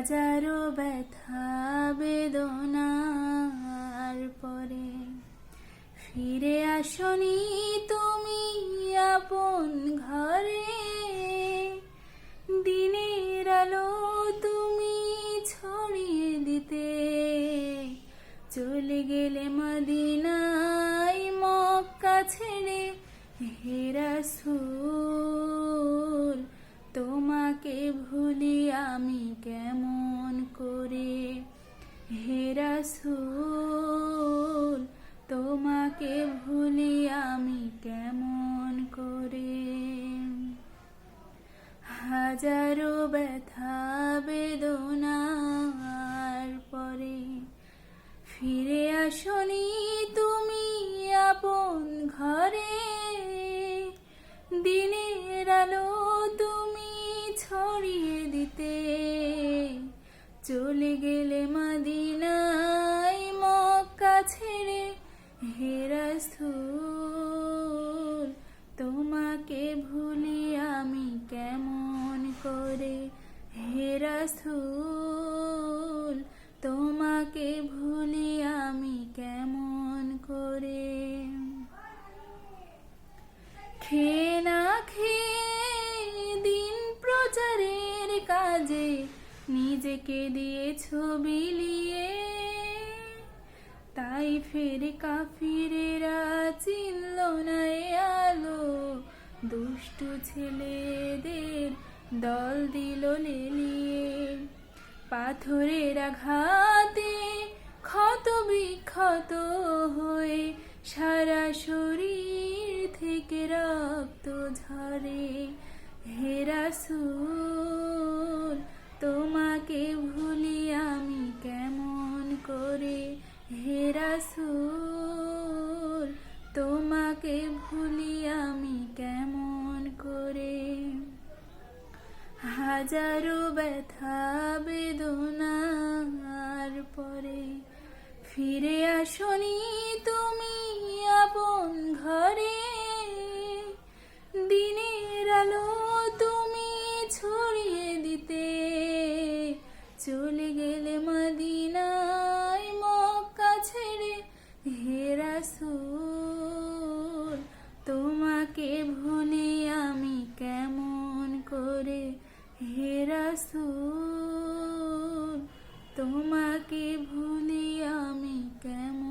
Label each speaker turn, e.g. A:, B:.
A: হাজারো ব্যথা বেদনার পরে ফিরে আসনি তুমি আপন ঘরে। দিনের আলো তুমি ছড়িয়ে দিতে চলে গেলে মদিনায় মক্কা ছেড়ে। হে রাসূল তোমাকে ভুলি আমি কেমন করে। হে রাসূল তোমাকে ভুলি আমি কেমন করে। হাজারো ব্যথা বেদনার পরে ফিরে আসনি তুমি আপন ঘরে। দিনের আলো তুমি ছড়িয়ে দিতে চলে গেলে মদিনায় মক্কা ছেড়ে। হে রাসূল তোমাকে ভুলি আমি কেমন করে। হে রাসূল তোমাকে ভুলি আমি কেমন করে। খেয়ে না খেয়ে দিন প্রচারের কাজে নিজেকে দিয়েছো বিলিয়ে। তাই ফের কাফিরেরা চিনল না এ আলো, দুষ্টু ছেলেদের দল দিল লেলিয়ে। পাথরের আঘাতে ক্ষত বিক্ষত হয়ে সারা শরীর থেকে রক্ত ঝরে। হে রাসূল তোমাকে ভুলি আমি কেমন করে। হে রাসূল তোমাকে ভুলি আমি কেমন করে। হাজারো ব্যথা বেদনার পরে ফিরে আসনি তুমি আপন ঘরে। দিনের আলো তুমি ছড়িয়ে দিতে চলে গেলে মদিনায় মক্কা ছেড়ে। হে রাসূল তোমাকে ভুলি আমি কেমন করে। হে রাসূল তোমাকে ভুলি আমি কেমন